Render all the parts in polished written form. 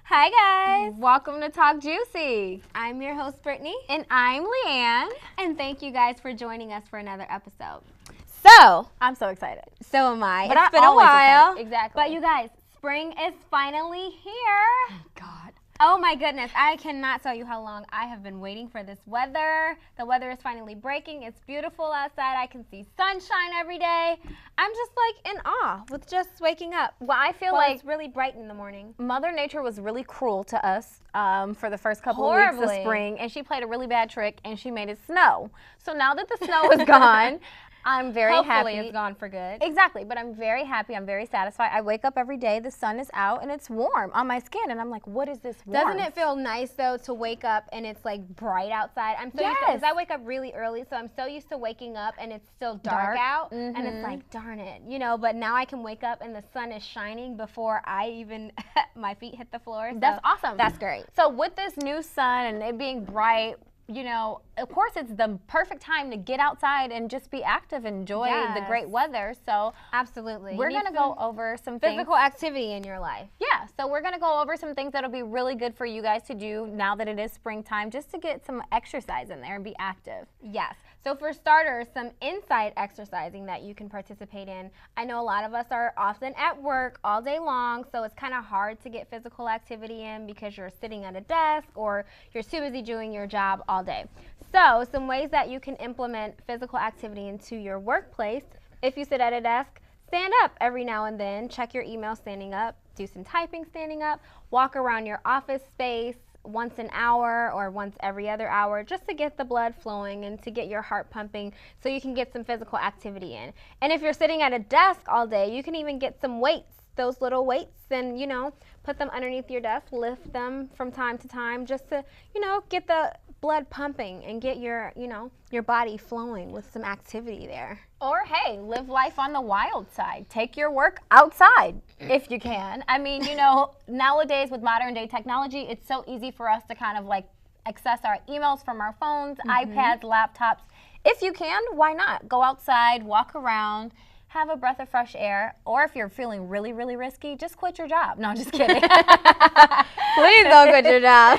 Hi guys! Welcome to Talk Juicy. I'm your host, Brittney. And I'm Leanne. And thank you guys for joining us for another episode. So, I'm so excited. So am I. But it's been a while. Excited. Exactly. But you guys, spring is finally here. Oh, God. Oh my goodness, I cannot tell you how long I have been waiting for this weather. The weather is finally breaking. It's beautiful outside. I can see sunshine every day. I'm just like in awe with just waking up. Well, I feel like it's really bright in the morning. Mother Nature was really cruel to us for the first couple of weeks of spring, and she played a really bad trick, and she made it snow. So now that the snow is gone, I'm very happy. Hopefully it's gone for good. Exactly, but I'm very happy. I'm very satisfied. I wake up every day, the sun is out, and it's warm on my skin, and I'm like, what is this warmth? Doesn't it feel nice, though, to wake up and it's, like, bright outside? I'm so used to, because I wake up really early, so I'm so used to waking up and it's still dark out, and it's like, darn it, you know, but now I can wake up and the sun is shining before I even, my feet hit the floor. So that's awesome. That's great. So with this new sun and it being bright, you know, of course it's the perfect time to get outside and just be active and enjoy the great weather. So absolutely. We're going to go over some physical activity in your life. Yeah, so we're going to go over some things that'll be really good for you guys to do now that it is springtime, just to get some exercise in there and be active. Yes. So for starters, some inside exercising that you can participate in. I know a lot of us are often at work all day long, so it's kind of hard to get physical activity in because you're sitting at a desk or you're too busy doing your job all day. So some ways that you can implement physical activity into your workplace. If you sit at a desk, stand up every now and then. Check your email standing up. Do some typing standing up. Walk around your office space once an hour or once every other hour, just to get the blood flowing and to get your heart pumping so you can get some physical activity in. And if you're sitting at a desk all day, you can even get some weights, those little weights, and, you know, put them underneath your desk, lift them from time to time just to, you know, get the blood pumping and get your, you know, your body flowing with some activity there. Or, hey, live life on the wild side. Take your work outside if you can. I mean, you know, nowadays with modern day technology, it's so easy for us to kind of like access our emails from our phones, iPads, laptops. If you can, why not? Go outside, walk around, have a breath of fresh air, or if you're feeling really, really risky, just quit your job. No, I'm just kidding. Please don't quit your job.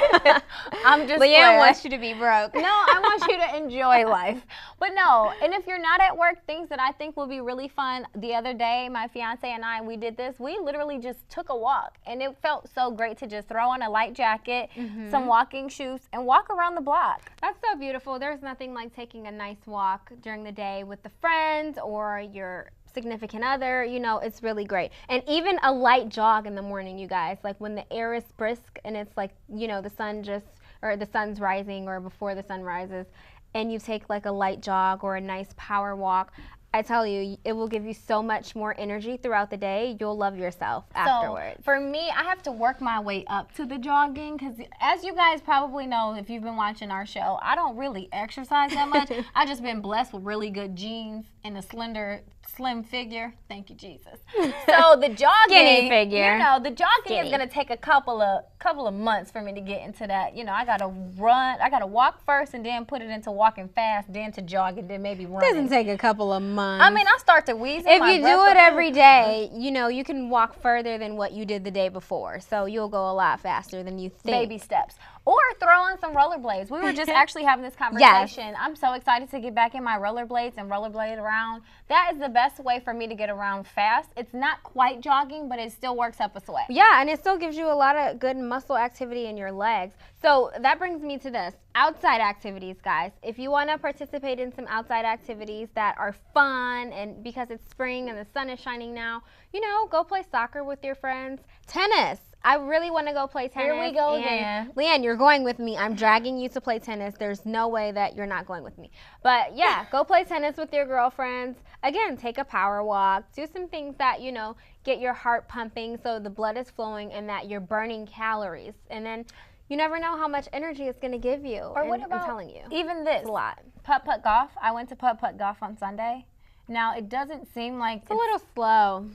I'm just Leanne wants you to be broke. No, I want you to enjoy life. But no, and if you're not at work, things that I think will be really fun. The other day, my fiance and I, we did this. We literally just took a walk, and it felt so great to just throw on a light jacket, some walking shoes, and walk around the block. That's so beautiful. There's nothing like taking a nice walk during the day with the friends or your significant other, you know, it's really great. And even a light jog in the morning, you guys, like when the air is brisk and it's like, you know, the sun's rising or before the sun rises, and you take like a light jog or a nice power walk, I tell you, it will give you so much more energy throughout the day. You'll love yourself afterwards. So for me, I have to work my way up to the jogging because, as you guys probably know, if you've been watching our show, I don't really exercise that much. I've just been blessed with really good genes and a slim figure. Thank you, Jesus. So the jogging, skinny figure. You know, the jogging is going to take a couple of months for me to get into that. You know, I got to walk first and then put it into walking fast, then to jog and then maybe run. It doesn't take a couple of months. I mean, I start to wheeze. If you do it every day, you know, you can walk further than what you did the day before. So you'll go a lot faster than you think. Baby steps. Or throw on some rollerblades. We were just actually having this conversation. Yes. I'm so excited to get back in my rollerblades and rollerblade around. That is the best way for me to get around fast. It's not quite jogging, but it still works up a sweat. Yeah, and it still gives you a lot of good muscle activity in your legs. So that brings me to this. Outside activities, guys. If you want to participate in some outside activities that are fun, and because it's spring and the sun is shining now, you know, go play soccer with your friends. Tennis. I really want to go play tennis. Here we go again. Leanne, you're going with me. I'm dragging you to play tennis. There's no way that you're not going with me. But yeah, go play tennis with your girlfriends. Again, take a power walk. Do some things that, you know, get your heart pumping so the blood is flowing and that you're burning calories. And then you never know how much energy it's going to give you. Or what about, I'm telling you, even this? It's a lot. Putt-putt golf. I went to putt-putt golf on Sunday. Now, it doesn't seem like it's a little slow.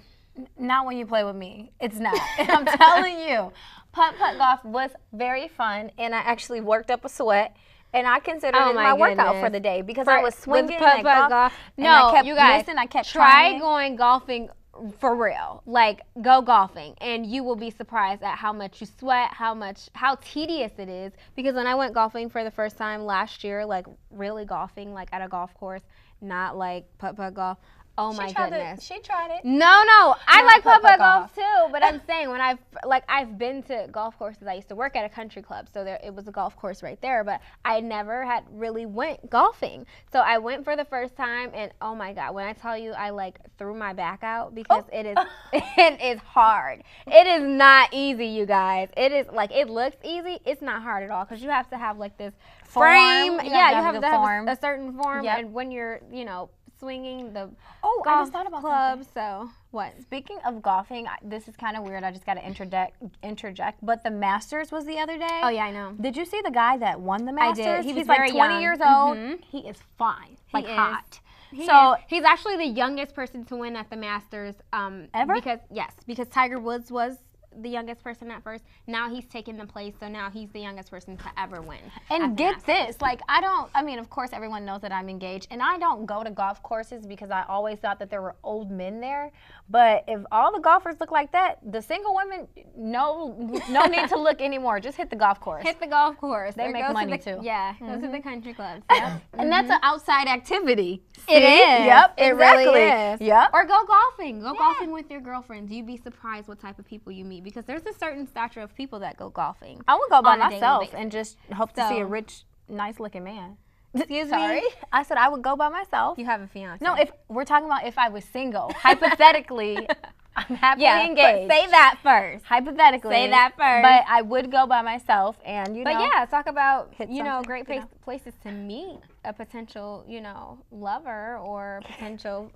Not when you play with me. It's not. I'm telling you. Putt-putt golf was very fun, and I actually worked up a sweat, and I considered it my workout for the day because I was swinging and golf. No, you guys, I kept try going golfing for real. Like, go golfing, and you will be surprised at how much you sweat, how tedious it is. Because when I went golfing for the first time last year, like really golfing, like at a golf course, not like putt-putt golf. Oh my goodness. She tried it. No, I like putt-putt golf too, but I'm saying when I've been to golf courses. I used to work at a country club, so it was a golf course right there, but I never had really went golfing. So I went for the first time, and oh my God, when I tell you I like threw my back out because it is hard. It is not easy, you guys. It is like, it looks easy. It's not hard at all because you have to have like this frame. You have to have a certain form, and when you're, swinging the golf I just thought about club. So what? Speaking of golfing, this is kind of weird. I just got to interject. But the Masters was the other day. Oh yeah, I know. Did you see the guy that won the Masters? I did. He's very like 20 young. years old. He is fine, like hot. He's actually the youngest person to win at the Masters ever. Because Tiger Woods was the youngest person at first. Now he's taken the place, so now he's the youngest person to ever win. And get this, like of course everyone knows that I'm engaged, and I don't go to golf courses because I always thought that there were old men there. But if all the golfers look like that, the single women, no need to look anymore. Just hit the golf course. Hit the golf course. They make money too. Yeah, go to the country clubs. And that's an outside activity. It is. Yep, it exactly. really is. Yep. Or go golfing. Go golfing with your girlfriends. You'd be surprised what type of people you meet, because there's a certain stature of people that go golfing. I would go by myself and just hope to see a rich, nice-looking man. Excuse Sorry? me? I said I would go by myself. You have a fiance. No, if we're talking about if I was single, hypothetically, I'm happily engaged. Say that first. Hypothetically. Say that first. But I would go by myself, and But yeah, talk about great places to meet a potential lover or potential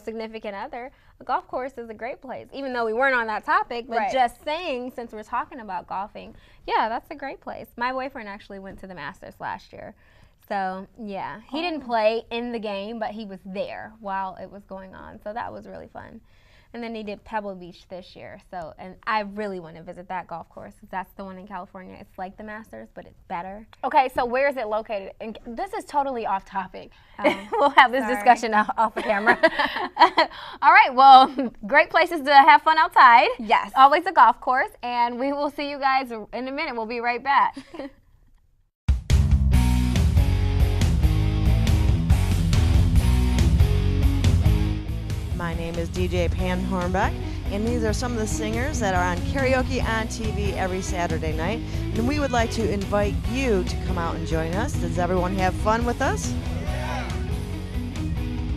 significant other. A golf course is a great place, even though we weren't on that topic. But just saying, since we're talking about golfing, yeah, that's a great place. My boyfriend actually went to the Masters last year. So, yeah, he didn't play in the game, but he was there while it was going on. So that was really fun. And then he did Pebble Beach this year. So, and I really want to visit that golf course. That's the one in California. It's like the Masters, but it's better. Okay, so where is it located? And this is totally off topic. We'll have this discussion off the camera. All right, well, great places to have fun outside. Yes. Always a golf course. And we will see you guys in a minute. We'll be right back. My name is DJ Pam Hornbeck, and these are some of the singers that are on Karaoke on TV every Saturday night. And we would like to invite you to come out and join us. Does everyone have fun with us?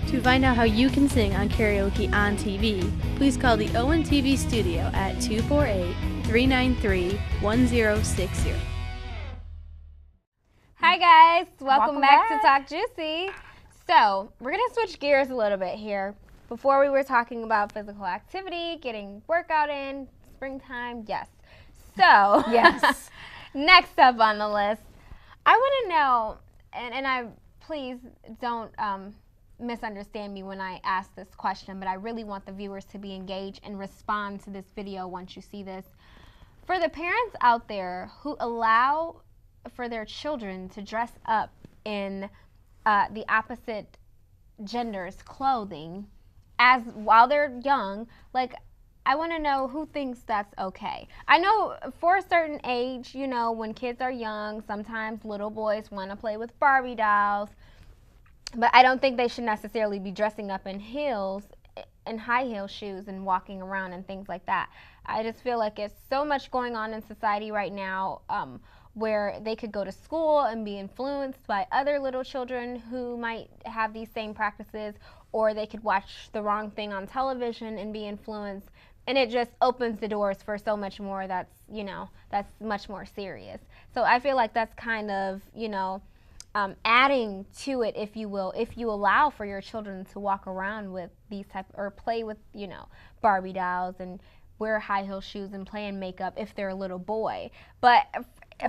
To find out how you can sing on Karaoke on TV, please call the ONTV studio at 248-393-1060. Hi guys, welcome back to Talk Juicy. So we're going to switch gears a little bit here. Before we were talking about physical activity, getting workout in, springtime, yes. So, yes. Next up on the list, I want to know, and please don't misunderstand me when I ask this question, but I really want the viewers to be engaged and respond to this video once you see this. For the parents out there who allow for their children to dress up in the opposite gender's clothing, while they're young, I want to know who thinks that's okay. I know for a certain age, when kids are young, sometimes little boys want to play with Barbie dolls, but I don't think they should necessarily be dressing up in heels and high heel shoes and walking around and things like that. I just feel like it's so much going on in society right now where they could go to school and be influenced by other little children who might have these same practices, or they could watch the wrong thing on television and be influenced, and it just opens the doors for so much more that's much more serious. So I feel like that's kind of, adding to it, if you will, if you allow for your children to walk around with these or play with, Barbie dolls and wear high heel shoes and play in makeup if they're a little boy. But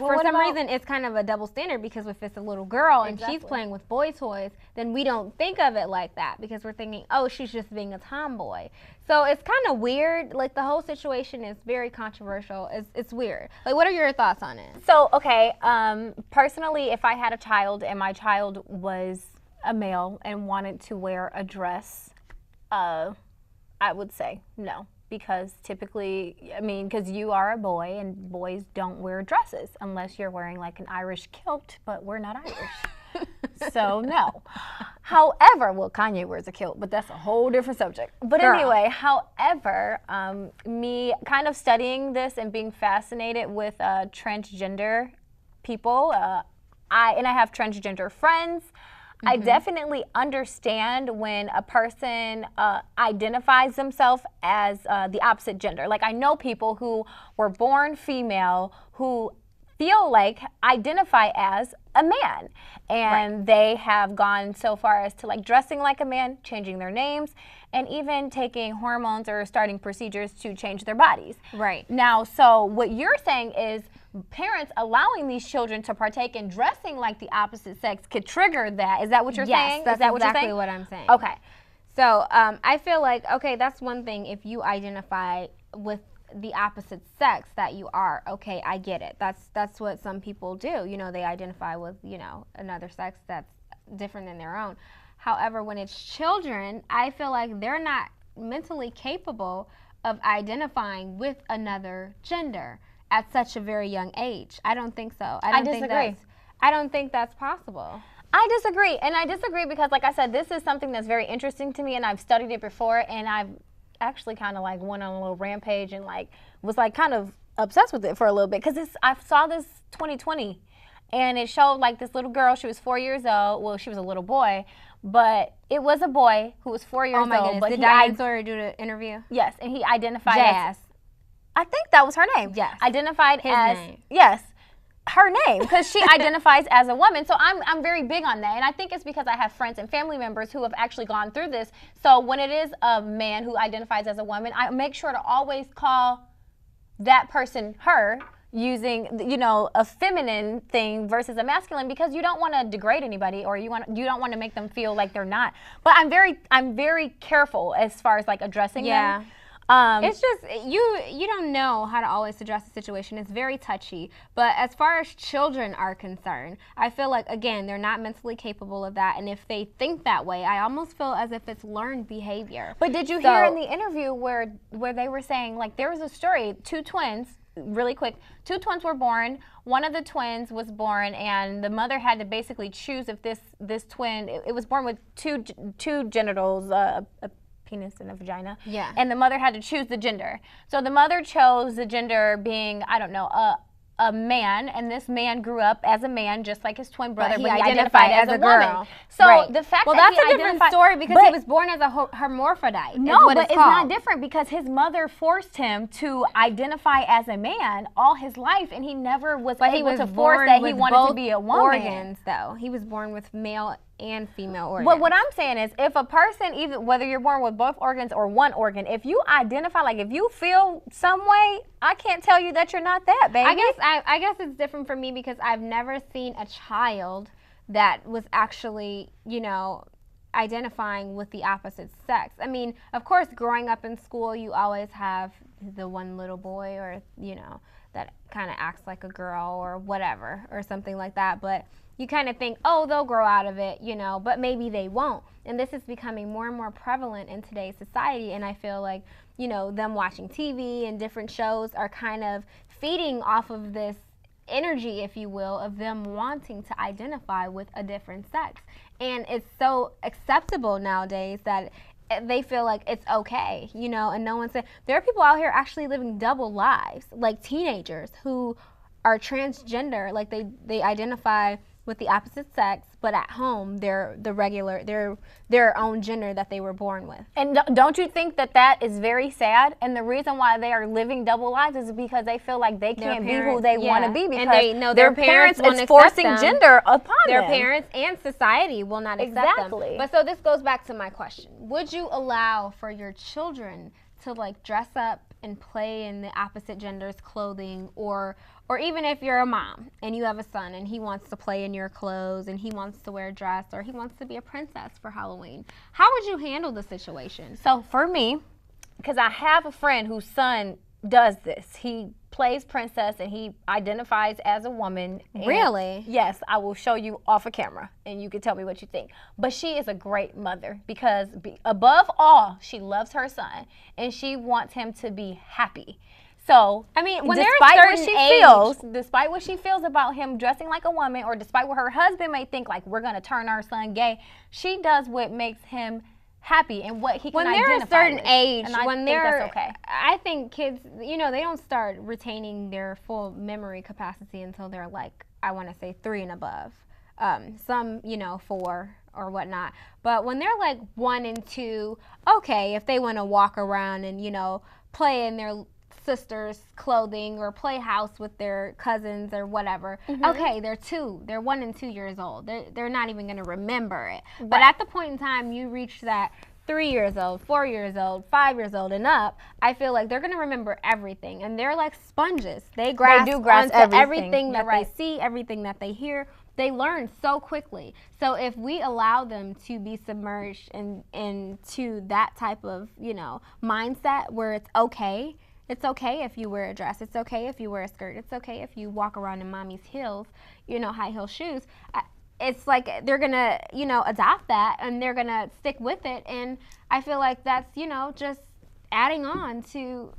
for some reason, it's kind of a double standard, because if it's a little girl and she's playing with boy toys, then we don't think of it like that, because we're thinking, oh, she's just being a tomboy. So it's kind of weird. The whole situation is very controversial. It's weird. What are your thoughts on it? So, okay, personally, if I had a child and my child was a male and wanted to wear a dress, I would say no. Because typically, I mean, because you are a boy and boys don't wear dresses unless you're wearing like an Irish kilt, but we're not Irish. So no. However, well, Kanye wears a kilt, but that's a whole different subject. But anyway, however, me kind of studying this and being fascinated with transgender people, I have transgender friends. I definitely understand when a person identifies themselves as the opposite gender. Like I know people who were born female who feel like identify as a man, and they have gone so far as to like dressing like a man, changing their names, and even taking hormones or starting procedures to change their bodies. Right. Now, so what you're saying is parents allowing these children to partake in dressing like the opposite sex could trigger that. Is that what you're saying? Yes, is that what exactly you're saying? what I'm saying. Okay. So I feel like, okay, that's one thing if you identify with the opposite sex that you are. Okay, I get it. That's what some people do. You know, they identify with, you know, another sex that's different than their own. However, when it's children, I feel like they're not mentally capable of identifying with another gender at such a very young age. I don't think so. I disagree. I don't think that's possible. I disagree, and I disagree because, like I said, this is something that's very interesting to me, and I've studied it before, and I've actually kind of like went on a little rampage and like was like kind of obsessed with it for a little bit because I saw this 2020, and it showed like this little girl. She was 4 years old. Well, she was a little boy, but it was a boy who was 4 years old. Oh my goodness! But Did Diane Sawyer do the interview? Yes, and he identified Jazz. as. I think that was her name. Yes. Identified His as name. Yes. Her name, because she identifies as a woman. So I'm very big on that. And I think it's because I have friends and family members who have actually gone through this. So when it is a man who identifies as a woman, I make sure to always call that person her, using, you know, a feminine thing versus a masculine, because you don't want to degrade anybody, or you don't want to make them feel like they're not. But I'm very careful as far as like addressing them. It's just you don't know how to always address the situation. It's very touchy. But as far as children are concerned, I feel like, again, they're not mentally capable of that. And if they think that way, I almost feel as if it's learned behavior. But did you hear in the interview where they were saying, like, there was a story, two twins, really quick, two twins were born. One of the twins was born, and the mother had to basically choose if this twin, it was born with two genitals, a penis and a vagina. Yeah. And the mother had to choose the gender. So the mother chose the gender being, I don't know, a man, and this man grew up as a man just like his twin brother, but he identified as a girl. woman. So the fact that that's he a different story because he was born as a hermaphrodite. No, but it's not different because his mother forced him to identify as a man all his life, and he never was able to force that he wanted to be a woman. Organs, though. He was born with male and female organs. But what I'm saying is, if a person, even whether you're born with both organs or one organ, if you identify, like if you feel some way, I can't tell you that you're not that, baby. I guess it's different for me because I've never seen a child that was actually, you know, identifying with the opposite sex. I mean, of course, growing up in school, you always have the one little boy, or, you know, that kind of acts like a girl or whatever, or something like that. But you kind of think, oh, they'll grow out of it, you know, but maybe they won't. And this is becoming more and more prevalent in today's society. And I feel like, you know, them watching TV and different shows are kind of feeding off of this energy, if you will, of them wanting to identify with a different sex. And it's so acceptable nowadays that they feel like it's okay, you know, and no one said, there are people out here actually living double lives, like teenagers who are transgender, like they identify with the opposite sex, but at home they're their own gender that they were born with. And don't you think that is very sad? And the reason why they are living double lives is because they feel like they can't be who they want to be, because and they know their parents is forcing gender upon their them. parents and society will not accept them. But so this goes back to my question. Would you allow for your children to like dress up and play in the opposite gender's clothing, or even if you're a mom and you have a son and he wants to play in your clothes and he wants to wear a dress or he wants to be a princess for Halloween, how would you handle the situation? So for me, because I have a friend whose son does this. He plays princess and he identifies as a woman. Really? Yes, I will show you off of camera and you can tell me what you think. But she is a great mother because above all, she loves her son and she wants him to be happy. So, I mean, when despite what she feels about him dressing like a woman, or despite what her husband may think, like, we're going to turn our son gay, she does what makes him happy and what he can identify with. When they're a certain age, and I think that's okay. I think kids, you know, they don't start retaining their full memory capacity until they're like, I want to say 3 and above. Some, you know, 4 or whatnot. But when they're like 1 and 2, okay, if they want to walk around and, you know, play in their sister's clothing or play house with their cousins or whatever. Okay, they're 1 and 2 years old. They're not even going to remember it. Right. But at the point in time you reach that 3 years old, 4 years old, 5 years old and up, I feel like they're going to remember everything, and they're like sponges. They grasp onto everything that they see, everything that they hear. They learn so quickly. So if we allow them to be submerged into that type of, you know, mindset where it's okay. It's okay if you wear a dress. It's okay if you wear a skirt. It's okay if you walk around in mommy's heels, you know, high heel shoes. It's like they're going to, you know, adopt that and they're going to stick with it. And I feel like that's, you know, just adding on to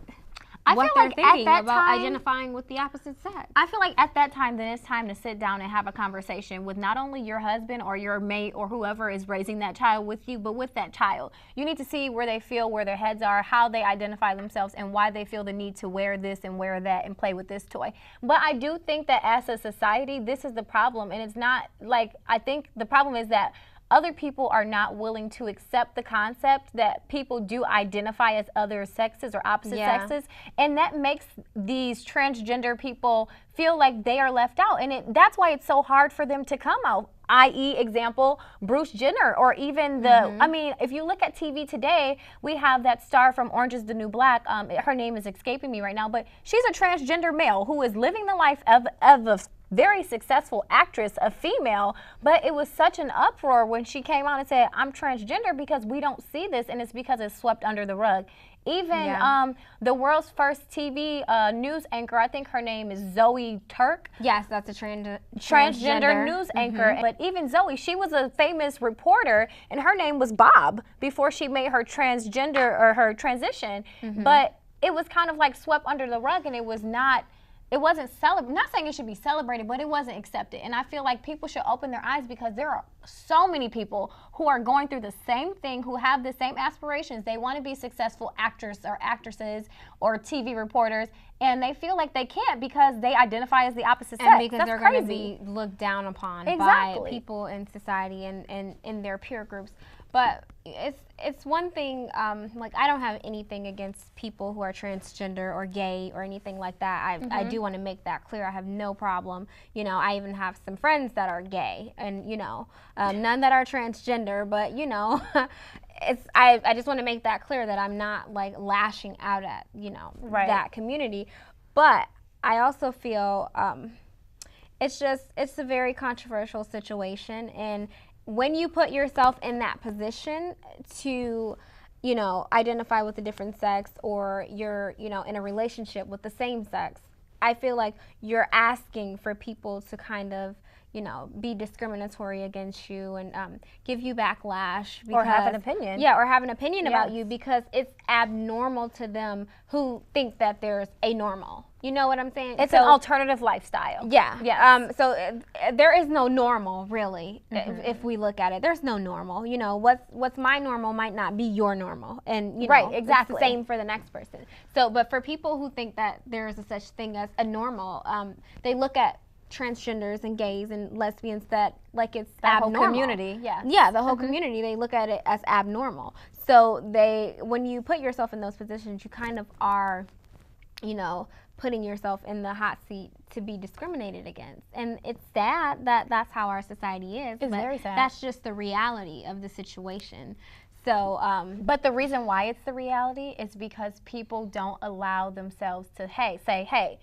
what they're thinking about identifying with the opposite sex. I feel like at that time, then it's time to sit down and have a conversation with not only your husband or your mate or whoever is raising that child with you, but with that child. You need to see where they feel, where their heads are, how they identify themselves, and why they feel the need to wear this and wear that and play with this toy. But I do think that as a society, this is the problem. And it's not like, I think the problem is that other people are not willing to accept the concept that people do identify as other sexes or opposite sexes, and that makes these transgender people feel like they are left out, and that's why it's so hard for them to come out. I.e., example, Bruce Jenner, or even the, I mean, if you look at TV today, we have that star from Orange is the New Black. Her name is escaping me right now, but she's a transgender male who is living the life of a very successful actress, a female, but it was such an uproar when she came out and said, I'm transgender, because we don't see this, and it's because it's swept under the rug. Even the world's first TV news anchor, I think her name is Zoe Turk. Yes, that's a transgender news anchor. But even Zoe, she was a famous reporter, and her name was Bob before she made her transgender or her transition. But it was kind of like swept under the rug, and it wasn't celebrated. I'm not saying it should be celebrated, but it wasn't accepted. And I feel like people should open their eyes, because there are so many people who are going through the same thing, who have the same aspirations. They want to be successful actors or actresses or TV reporters, and they feel like they can't because they identify as the opposite sex. And because they're going to be looked down upon by people in society and in their peer groups. But it's one thing, like, I don't have anything against people who are transgender or gay or anything like that. I do want to make that clear. I have no problem. You know, I even have some friends that are gay, and, you know, none that are transgender, but, you know, I just want to make that clear, that I'm not, like, lashing out at, you know, that community. But I also feel it's a very controversial situation, and when you put yourself in that position to, you know, identify with a different sex, or you're, you know, in a relationship with the same sex, I feel like you're asking for people to kind of, you know, be discriminatory against you and give you backlash. Or have an opinion. Yeah, or have an opinion about you, because it's abnormal to them who think that there's a normal. You know what I'm saying? It's an alternative lifestyle. Yeah. Yeah. So there is no normal, really, if we look at it. There's no normal. You know, what's my normal might not be your normal. And, you know, exactly. It's the same for the next person. So, but for people who think that there is a such thing as a normal, they look at transgenders and gays and lesbians that, like, it's abnormal. The whole community, Yeah, the whole community, they look at it as abnormal. So when you put yourself in those positions, you kind of are, you know, putting yourself in the hot seat to be discriminated against. And it's sad that that's how our society is. It's very sad. That's just the reality of the situation. So, but the reason why it's the reality is because people don't allow themselves to, say, hey,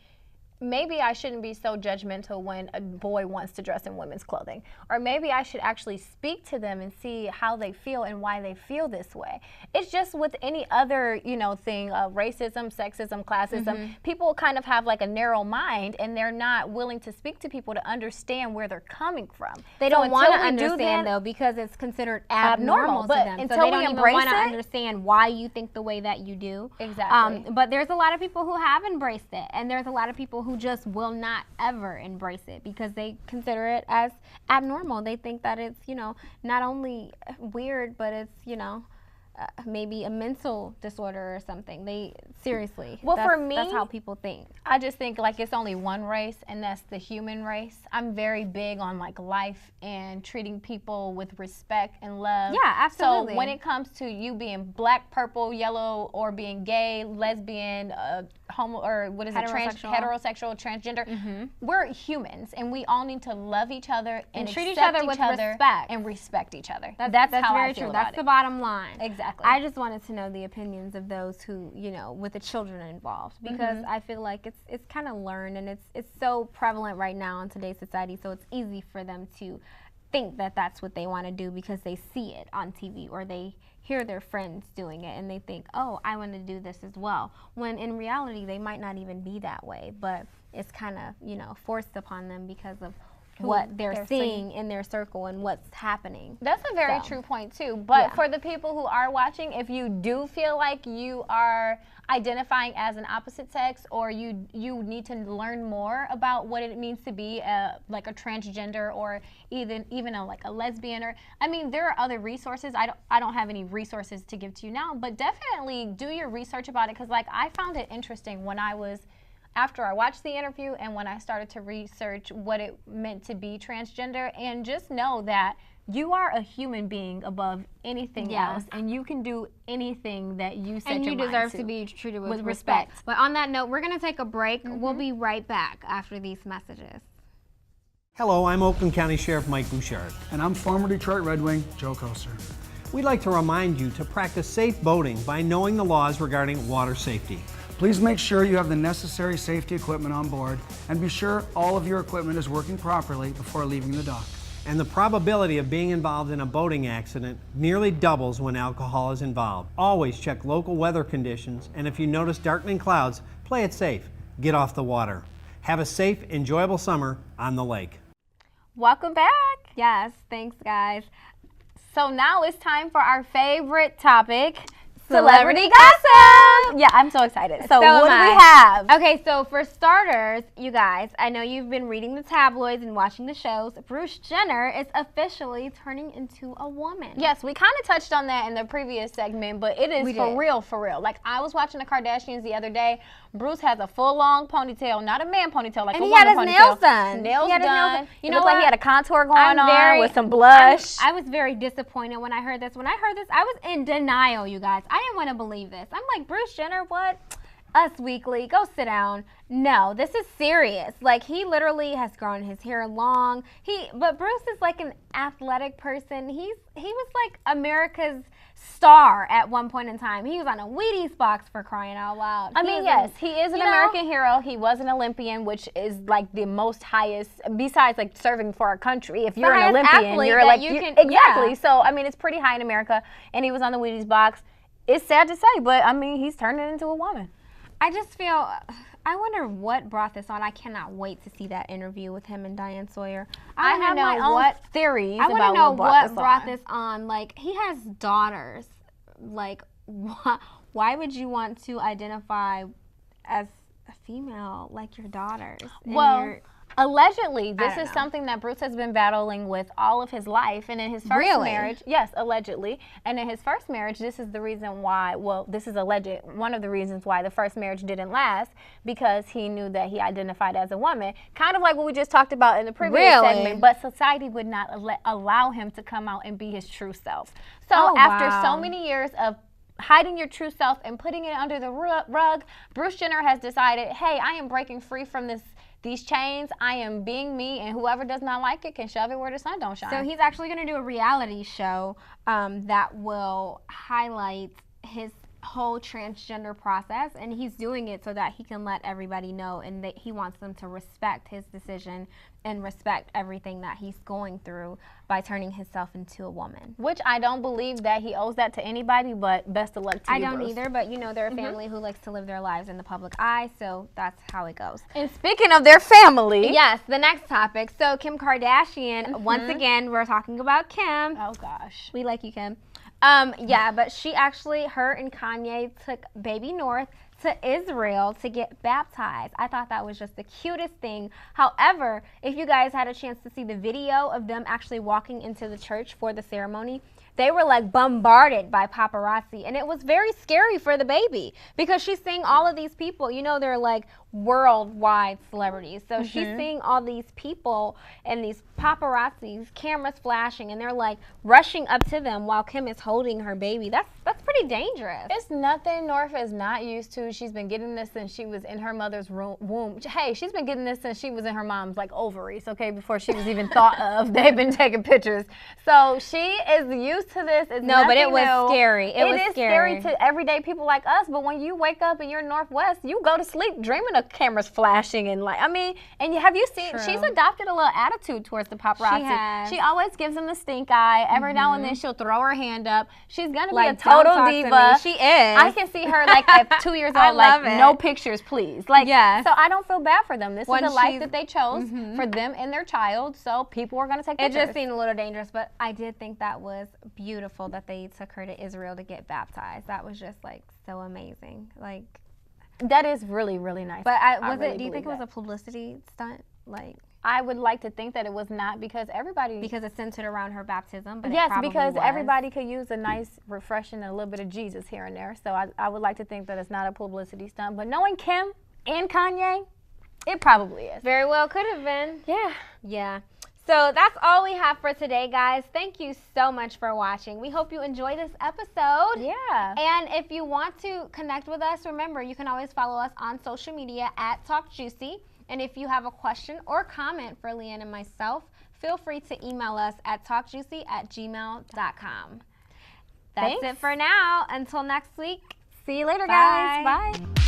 maybe I shouldn't be so judgmental when a boy wants to dress in women's clothing. Or maybe I should actually speak to them and see how they feel and why they feel this way. It's just with any other, thing, racism, sexism, classism, people kind of have like a narrow mind and they're not willing to speak to people to understand where they're coming from. They don't want to understand though because it's considered abnormal to them. Until so they we don't even embrace want to it, understand why you think the way that you do. Exactly. But there's a lot of people who have embraced it, and there's a lot of people who just will not ever embrace it because they consider it as abnormal. They think that it's, not only weird, but it's, maybe a mental disorder or something. Seriously. Well, for me, that's how people think. I just think like it's only one race, and that's the human race. I'm very big on like life and treating people with respect and love. Yeah, absolutely. So when it comes to you being black, purple, yellow, or being gay, lesbian, homo, or what is heterosexual, transgender, we're humans, and we all need to love each other and treat each accept other with respect and respect each other. That's how very I feel true. about That's it. the bottom line. Exactly. I just wanted to know the opinions of those who, with the children involved, because I feel like it's kind of learned, and it's so prevalent right now in today's society, so it's easy for them to think that that's what they want to do because they see it on TV or they hear their friends doing it and they think, oh, I want to do this as well, when in reality they might not even be that way, but it's kind of, forced upon them because of what they're seeing in their circle and what's happening. That's a very true point too. But for the people who are watching, if you do feel like you are identifying as an opposite sex, or you need to learn more about what it means to be like a transgender, or even a lesbian, or there are other resources. I don't have any resources to give to you now, but definitely do your research about it, because like I found it interesting when after I watched the interview and when I started to research what it meant to be transgender, and just know that you are a human being above anything else, and you can do anything that you set your mind to. And you deserve to be treated with respect. But on that note, we're going to take a break. We'll be right back after these messages. Hello, I'm Oakland County Sheriff Mike Bouchard. And I'm former Detroit Red Wing Joe Koster. We'd like to remind you to practice safe boating by knowing the laws regarding water safety. Please make sure you have the necessary safety equipment on board, and be sure all of your equipment is working properly before leaving the dock. And the probability of being involved in a boating accident nearly doubles when alcohol is involved. Always check local weather conditions, and if you notice darkening clouds, play it safe. Get off the water. Have a safe, enjoyable summer on the lake. Welcome back. Yes, thanks guys. So now it's time for our favorite topic, celebrity gossip. Yeah, I'm so excited. So what do we have? Okay, so for starters, you guys, I know you've been reading the tabloids and watching the shows. Bruce Jenner is officially turning into a woman. Yes, we kind of touched on that in the previous segment, but it is for real. Like, I was watching the Kardashians the other day. Bruce has a full long ponytail, not a man ponytail, like a woman ponytail. And he had his nails done. Nails done. You know what? Like he had a contour going on with some blush. I was very disappointed when I heard this. When I heard this, I was in denial, you guys. I didn't want to believe this. I'm like, Bruce Jenner, what? Us Weekly, go sit down. No, this is serious. Like, he literally has grown his hair long. But Bruce is like an athletic person. He was like America's star at one point in time. He was on a Wheaties box, for crying out loud. Yes, he is an American hero. He was an Olympian, which is like the most highest, besides like serving for our country. If you're an Olympian, you're like, exactly. Yeah. So, it's pretty high in America. And he was on the Wheaties box. It's sad to say, but he's turning into a woman. I just feel, I wonder what brought this on. I cannot wait to see that interview with him and Diane Sawyer. I have my own theories about what brought this on. I want to know what brought this on. Like, he has daughters. Like, why would you want to identify as a female like your daughters? Well, allegedly, this is something that Bruce has been battling with all of his life. And in his first marriage, yes, allegedly. And in his first marriage, this is the reason why, this is alleged, one of the reasons why the first marriage didn't last, because he knew that he identified as a woman. Kind of like what we just talked about in the previous segment, but society would not allow him to come out and be his true self. So after so many years of hiding your true self and putting it under the rug, Bruce Jenner has decided, hey, I am breaking free from these chains. I am being me, and whoever does not like it can shove it where the sun don't shine. So he's actually going to do a reality show that will highlight his whole transgender process, and he's doing it so that he can let everybody know, and that he wants them to respect his decision and respect everything that he's going through by turning himself into a woman. Which I don't believe that he owes that to anybody, but best of luck to you, I don't Bruce. either, but you know, they're a family who likes to live their lives in the public eye, so that's how it goes. And speaking of their family. Yes, the next topic. So Kim Kardashian, once again, we're talking about Kim. Oh gosh. We like you, Kim. Yeah, but her and Kanye took baby North to Israel to get baptized. I thought that was just the cutest thing. However, if you guys had a chance to see the video of them actually walking into the church for the ceremony, they were like bombarded by paparazzi, and it was very scary for the baby because she's seeing all of these people. You know, they're like worldwide celebrities. So she's seeing all these people and these paparazzis, cameras flashing, and they're like rushing up to them while Kim is holding her baby. That's pretty dangerous. It's nothing North is not used to. She's been getting this since she was in her mother's womb. Hey, she's been getting this since she was in her mom's like ovaries, okay, before she was even thought of. They've been taking pictures. So she is used to this. It's no, but it was new. scary. It was scary to everyday people like us, but when you wake up and you're Northwest, you go to sleep dreaming of cameras flashing and like, I mean, and have you seen, she's adopted a little attitude towards the paparazzi. She has. She always gives them the stink eye. Every now and then she'll throw her hand up. She's going to be a Like, don't total talk to diva. me. She is. I can see her like at 2 years I old, like, love it. no pictures, please. Like, Yes. so I don't feel bad for them. This When is the life she's- that they chose for them and their child, so people are going to take It pictures. just seemed a little dangerous, but I did think that was beautiful that they took her to Israel to get baptized. That was just like so amazing. Like, That is really, really nice. but really do you think believe it was that. a publicity stunt? Like, I would like to think that it was not because everybody. because it's centered around her baptism, but it Yes, probably because was. everybody could use a nice refreshing and a little bit of Jesus here and there. So I would like to think that it's not a publicity stunt. But knowing Kim and Kanye, it probably is. Very well could have been. Yeah. Yeah. So that's all we have for today, guys. Thank you so much for watching. We hope you enjoyed this episode. Yeah. And if you want to connect with us, remember, you can always follow us on social media at Talk Juicy. And if you have a question or comment for Leanne and myself, feel free to email us at talkjuicy@gmail.com. That's Thanks. it for now. Until next week. See you later, Bye. guys. Bye.